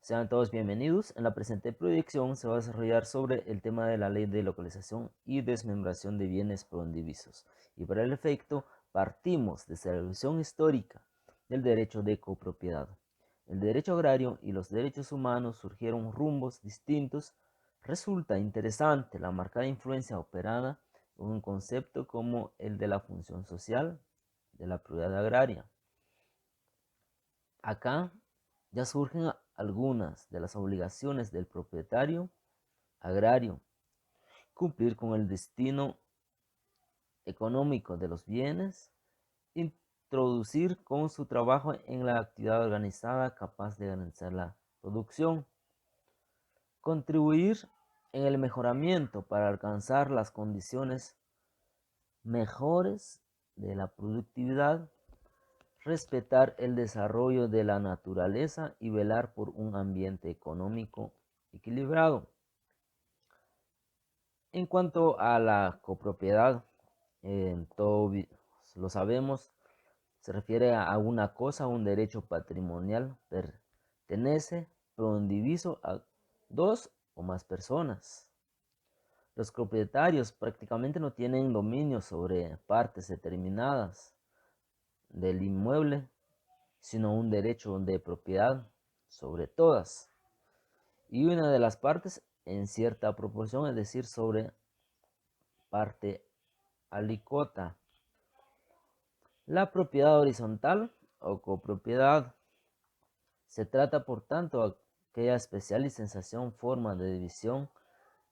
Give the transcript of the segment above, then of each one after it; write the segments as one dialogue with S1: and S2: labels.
S1: Sean todos bienvenidos. En la presente proyección se va a desarrollar sobre el tema de la ley de localización y desmembración de bienes proindivisos. Y para el efecto, partimos desde la visión histórica del derecho de copropiedad. El derecho agrario y los derechos humanos surgieron rumbos distintos. Resulta interesante la marcada influencia operada en un concepto como el de la función social de la propiedad agraria. Acá ya surgen algunas de las obligaciones del propietario agrario: cumplir con el destino económico de los bienes, introducir con su trabajo en la actividad organizada capaz de garantizar la producción, contribuir en el mejoramiento para alcanzar las condiciones mejores de la productividad, respetar el desarrollo de la naturaleza y velar por un ambiente económico equilibrado. En cuanto a la copropiedad, todo lo sabemos, se refiere a una cosa, un derecho patrimonial, pertenece proindiviso a dos o más personas. Los propietarios prácticamente no tienen dominio sobre partes determinadas del inmueble, sino un derecho de propiedad sobre todas, y una de las partes en cierta proporción, es decir, sobre parte alícuota. La propiedad horizontal o copropiedad se trata, por tanto, de aquella especial y sensación forma de división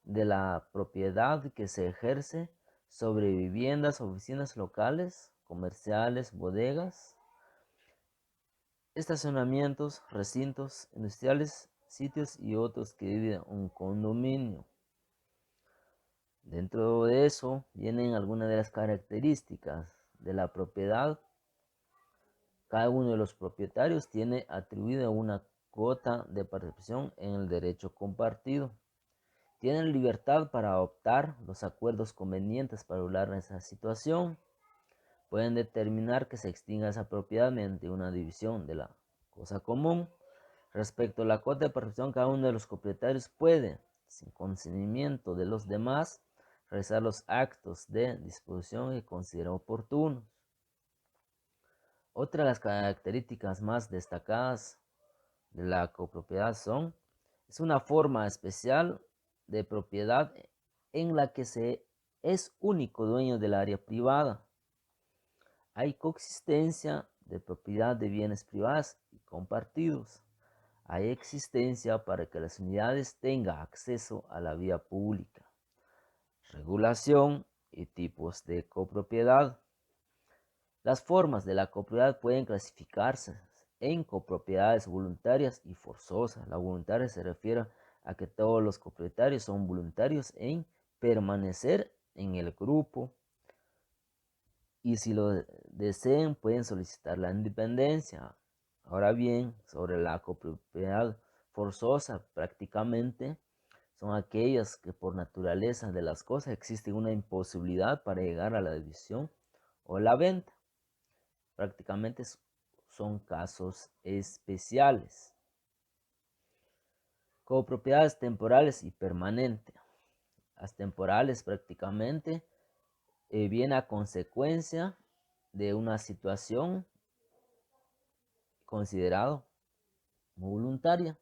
S1: de la propiedad que se ejerce sobre viviendas, oficinas locales, comerciales, bodegas, estacionamientos, recintos industriales, sitios y otros que viven un condominio. Dentro de eso vienen algunas de las características de la propiedad. Cada uno de los propietarios tiene atribuida una cuota de participación en el derecho compartido. Tienen libertad para adoptar los acuerdos convenientes para hablar en esa situación. Pueden determinar que se extinga esa propiedad mediante una división de la cosa común. Respecto a la cuota de participación, cada uno de los propietarios puede, sin consentimiento de los demás, realizar los actos de disposición que considere oportunos. Otra de las características más destacadas de la copropiedad es una forma especial de propiedad en la que se es único dueño del área privada. Hay coexistencia de propiedad de bienes privados y compartidos. Hay existencia para que las unidades tengan acceso a la vía pública. Regulación y tipos de copropiedad. Las formas de la copropiedad pueden clasificarse en copropiedades voluntarias y forzosas. La voluntaria se refiere a que todos los copropietarios son voluntarios en permanecer en el grupo, y si lo deseen pueden solicitar la independencia. Ahora bien, sobre la copropiedad forzosa, prácticamente son aquellas que por naturaleza de las cosas existe una imposibilidad para llegar a la división o la venta. Prácticamente son casos especiales. Copropiedades temporales y permanentes. Las temporales prácticamente viene a consecuencia de una situación considerado voluntaria,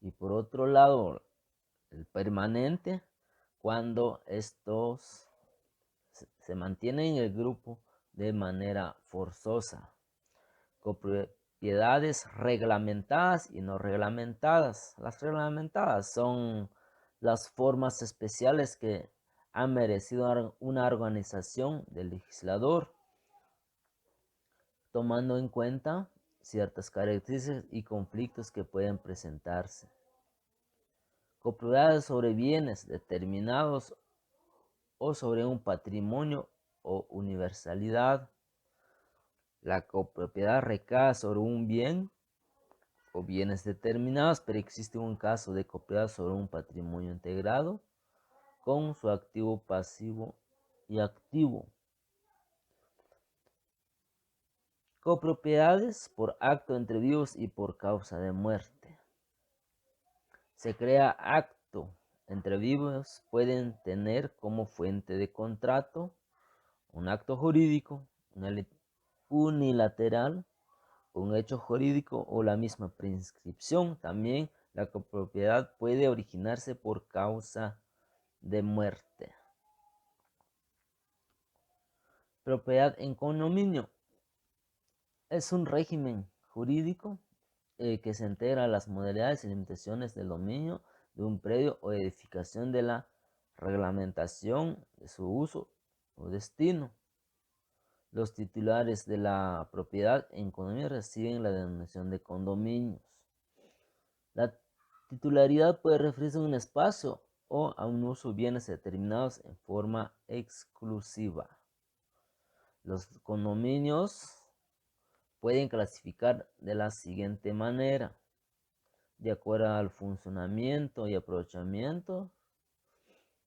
S1: y por otro lado el permanente, cuando estos se mantienen en el grupo de manera forzosa. Copropiedades reglamentadas y no reglamentadas. Las reglamentadas son las formas especiales que han merecido una organización del legislador, tomando en cuenta ciertas características y conflictos que pueden presentarse. Copropiedades sobre bienes determinados o sobre un patrimonio o universalidad. La copropiedad recae sobre un bien o bienes determinados, pero existe un caso de copropiedad sobre un patrimonio integrado con su activo, pasivo y activo. Copropiedades por acto entre vivos y por causa de muerte. Se crea acto. Entre vivos pueden tener como fuente de contrato un acto jurídico, unilateral, un hecho jurídico o la misma prescripción. También la copropiedad puede originarse por causa de muerte. Propiedad en condominio es un régimen jurídico que se integra a las modalidades y limitaciones del dominio de un predio o edificación, de la reglamentación de su uso o destino. Los titulares de la propiedad en condominio reciben la denominación de condominios. La titularidad puede referirse a un espacio o a un uso de bienes determinados en forma exclusiva. Los condominios pueden clasificar de la siguiente manera: de acuerdo al funcionamiento y aprovechamiento.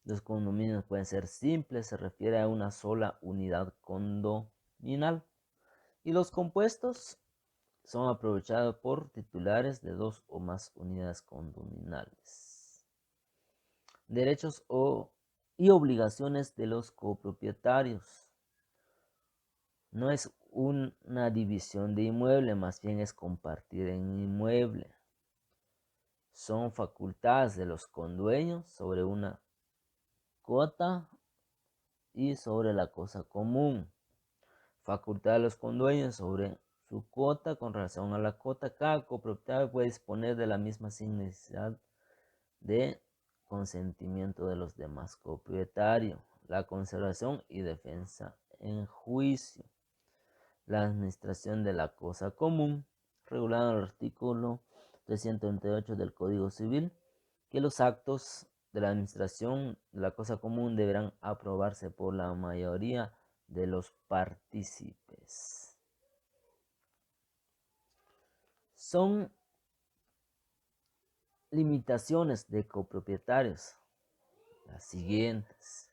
S1: Los condominios pueden ser simples, se refiere a una sola unidad condominal. Y los compuestos son aprovechados por titulares de dos o más unidades condominales. Derechos y obligaciones de los copropietarios. No es una división de inmueble, más bien es compartir en inmueble. Son facultades de los condueños sobre una cuota y sobre la cosa común. Facultad de los condueños sobre su cuota. Con relación a la cuota, cada copropietario puede disponer de la misma sin necesidad de consentimiento de los demás copropietarios. La conservación y defensa en juicio. La administración de la cosa común, regulada en el artículo 338 del Código Civil, que los actos de la administración de la cosa común deberán aprobarse por la mayoría de los partícipes. Son limitaciones de copropietarios las siguientes: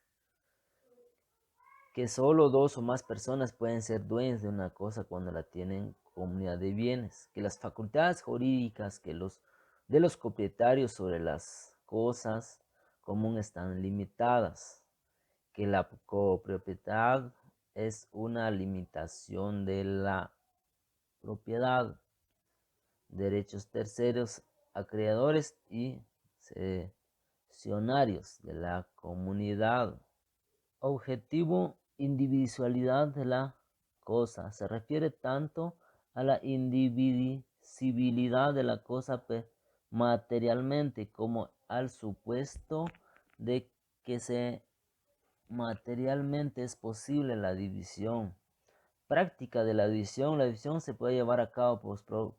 S1: que solo dos o más personas pueden ser dueños de una cosa cuando la tienen comunidad de bienes, que las facultades jurídicas de los copropietarios sobre las cosas comunes están limitadas, que la copropiedad es una limitación de la propiedad, derechos terceros, acreedores y cesionarios de la comunidad. Objetivo: individualidad de la cosa. Se refiere tanto a la indivisibilidad de la cosa materialmente como al supuesto de que materialmente es posible la división. Práctica de la división. La división se puede llevar a cabo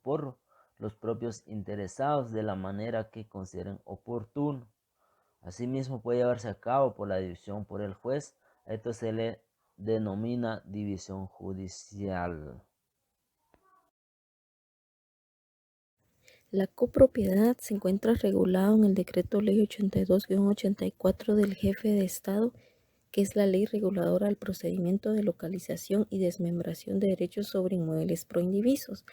S1: por los propios interesados de la manera que consideren oportuno. Asimismo, puede llevarse a cabo por la división por el juez. Esto se le denomina división judicial.
S2: La copropiedad se encuentra regulada en el Decreto Ley 82-84 del Jefe de Estado, que es la ley reguladora del procedimiento de localización y desmembración de derechos sobre inmuebles proindivisos,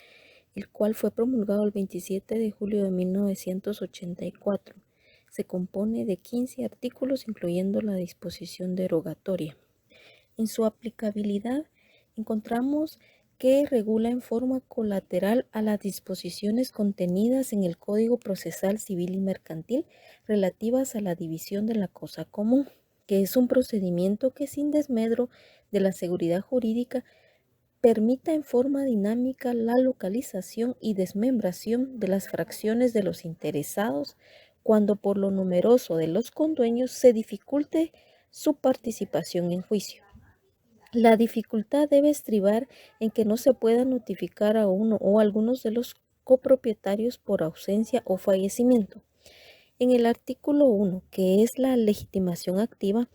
S2: el cual fue promulgado el 27 de julio de 1984. Se compone de 15 artículos, incluyendo la disposición derogatoria. En su aplicabilidad encontramos que regula en forma colateral a las disposiciones contenidas en el Código Procesal Civil y Mercantil relativas a la división de la cosa común, que es un procedimiento que, sin desmedro de la seguridad jurídica, permita en forma dinámica la localización y desmembración de las fracciones de los interesados cuando por lo numeroso de los condueños se dificulte su participación en juicio. La dificultad debe estribar en que no se pueda notificar a uno o algunos de los copropietarios por ausencia o fallecimiento. En el artículo 1, que es la legitimación activa,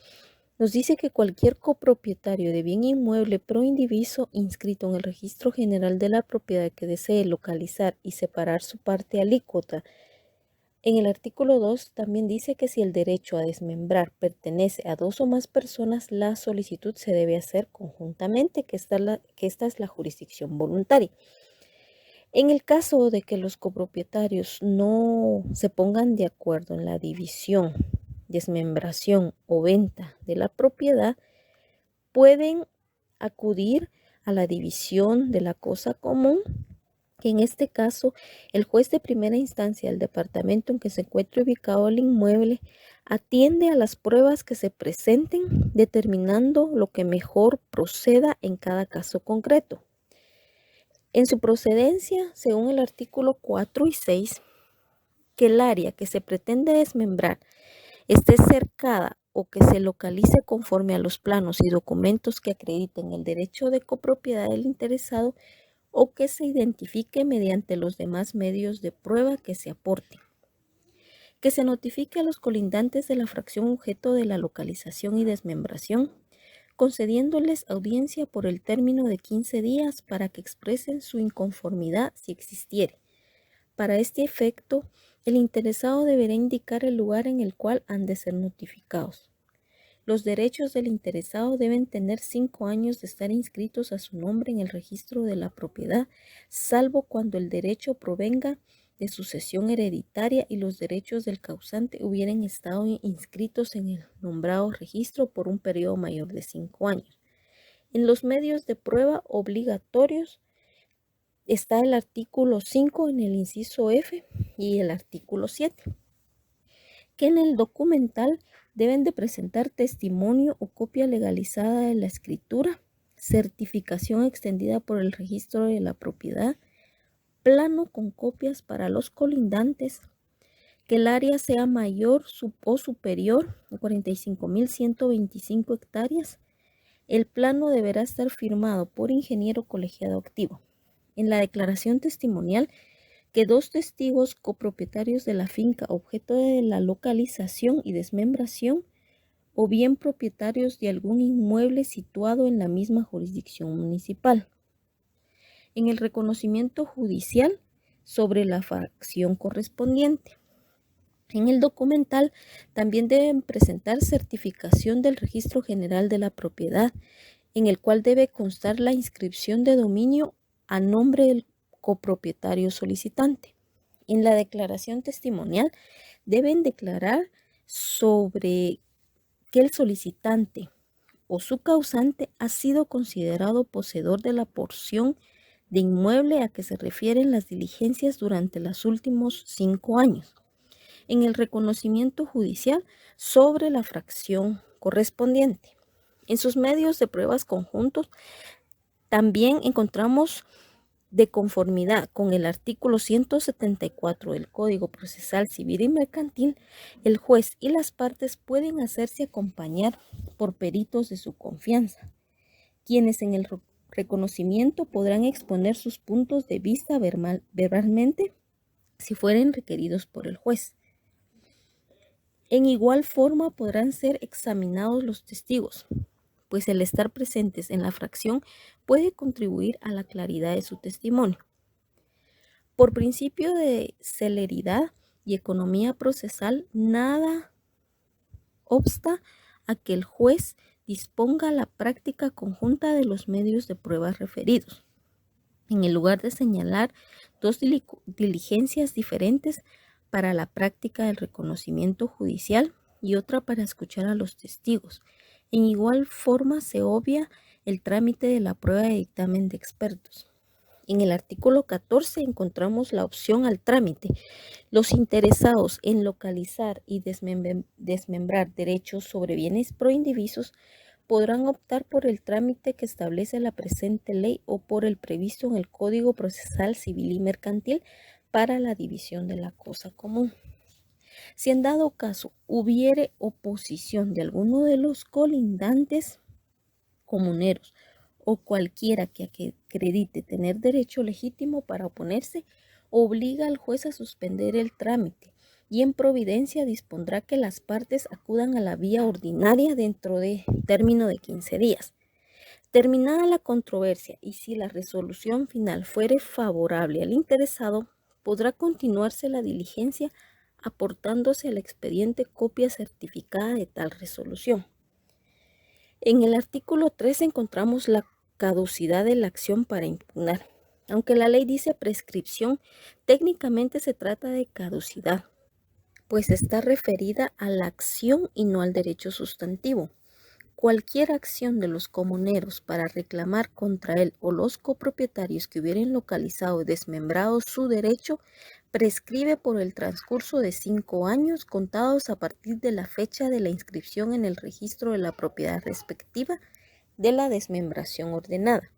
S2: nos dice que cualquier copropietario de bien inmueble proindiviso inscrito en el Registro General de la Propiedad que desee localizar y separar su parte alícuota. En el artículo 2 también dice que si el derecho a desmembrar pertenece a dos o más personas, la solicitud se debe hacer conjuntamente, que esta es la jurisdicción voluntaria. En el caso de que los copropietarios no se pongan de acuerdo en la división, desmembración o venta de la propiedad, pueden acudir a la división de la cosa común, que en este caso el juez de primera instancia del departamento en que se encuentre ubicado el inmueble atiende a las pruebas que se presenten, determinando lo que mejor proceda en cada caso concreto. En su procedencia, según el artículo 4 y 6, que el área que se pretende desmembrar esté cercada o que se localice conforme a los planos y documentos que acrediten el derecho de copropiedad del interesado o que se identifique mediante los demás medios de prueba que se aporten. Que se notifique a los colindantes de la fracción objeto de la localización y desmembración, concediéndoles audiencia por el término de 15 días para que expresen su inconformidad si existiere. Para este efecto, el interesado deberá indicar el lugar en el cual han de ser notificados. Los derechos del interesado deben tener 5 años de estar inscritos a su nombre en el registro de la propiedad, salvo cuando el derecho provenga de sucesión hereditaria y los derechos del causante hubieran estado inscritos en el nombrado registro por un periodo mayor de 5 años. En los medios de prueba obligatorios está el artículo 5 en el inciso F y el artículo 7, que en el documental deben de presentar testimonio o copia legalizada de la escritura, certificación extendida por el registro de la propiedad, plano con copias para los colindantes, que el área sea mayor o superior a 45.125 hectáreas. El plano deberá estar firmado por ingeniero colegiado activo. En la declaración testimonial, que 2 testigos copropietarios de la finca objeto de la localización y desmembración o bien propietarios de algún inmueble situado en la misma jurisdicción municipal. En el reconocimiento judicial sobre la fracción correspondiente. En el documental también deben presentar certificación del Registro General de la Propiedad, en el cual debe constar la inscripción de dominio a nombre del copropietario solicitante. En la declaración testimonial deben declarar sobre que el solicitante o su causante ha sido considerado poseedor de la porción de inmueble a que se refieren las diligencias durante los últimos 5 años. En el reconocimiento judicial sobre la fracción correspondiente. En sus medios de pruebas conjuntos también encontramos de conformidad con el artículo 174 del Código Procesal Civil y Mercantil, el juez y las partes pueden hacerse acompañar por peritos de su confianza, quienes en el reconocimiento podrán exponer sus puntos de vista verbalmente si fueren requeridos por el juez. En igual forma podrán ser examinados los testigos, pues el estar presentes en la fracción puede contribuir a la claridad de su testimonio. Por principio de celeridad y economía procesal, nada obsta a que el juez disponga la práctica conjunta de los medios de pruebas referidos, en el lugar de señalar 2 diligencias diferentes para la práctica del reconocimiento judicial y otra para escuchar a los testigos. En igual forma se obvia el trámite de la prueba de dictamen de expertos. En el artículo 14 encontramos la opción al trámite. Los interesados en localizar y desmembrar derechos sobre bienes proindivisos podrán optar por el trámite que establece la presente ley o por el previsto en el Código Procesal Civil y Mercantil para la división de la cosa común. Si en dado caso hubiere oposición de alguno de los colindantes comuneros o cualquiera que acredite tener derecho legítimo para oponerse, obliga al juez a suspender el trámite y en providencia dispondrá que las partes acudan a la vía ordinaria dentro de término de 15 días. Terminada la controversia y si la resolución final fuere favorable al interesado, podrá continuarse la diligencia aportándose al expediente copia certificada de tal resolución. En el artículo 3 encontramos la caducidad de la acción para impugnar. Aunque la ley dice prescripción, técnicamente se trata de caducidad, pues está referida a la acción y no al derecho sustantivo. Cualquier acción de los comuneros para reclamar contra él o los copropietarios que hubieran localizado y desmembrado su derecho prescribe por el transcurso de 5 años contados a partir de la fecha de la inscripción en el registro de la propiedad respectiva de la desmembración ordenada.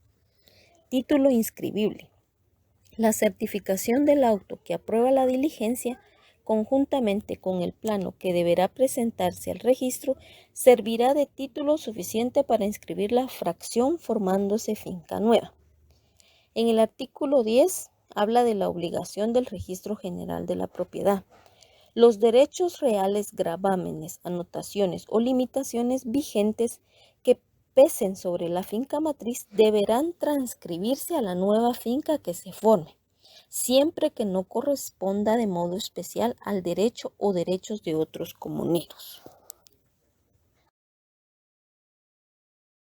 S2: Título inscribible. La certificación del auto que aprueba la diligencia, conjuntamente con el plano que deberá presentarse al registro, servirá de título suficiente para inscribir la fracción formándose finca nueva. En el artículo 10 habla de la obligación del Registro General de la Propiedad. Los derechos reales, gravámenes, anotaciones o limitaciones vigentes que pesen sobre la finca matriz deberán transcribirse a la nueva finca que se forme, siempre que no corresponda de modo especial al derecho o derechos de otros comuneros.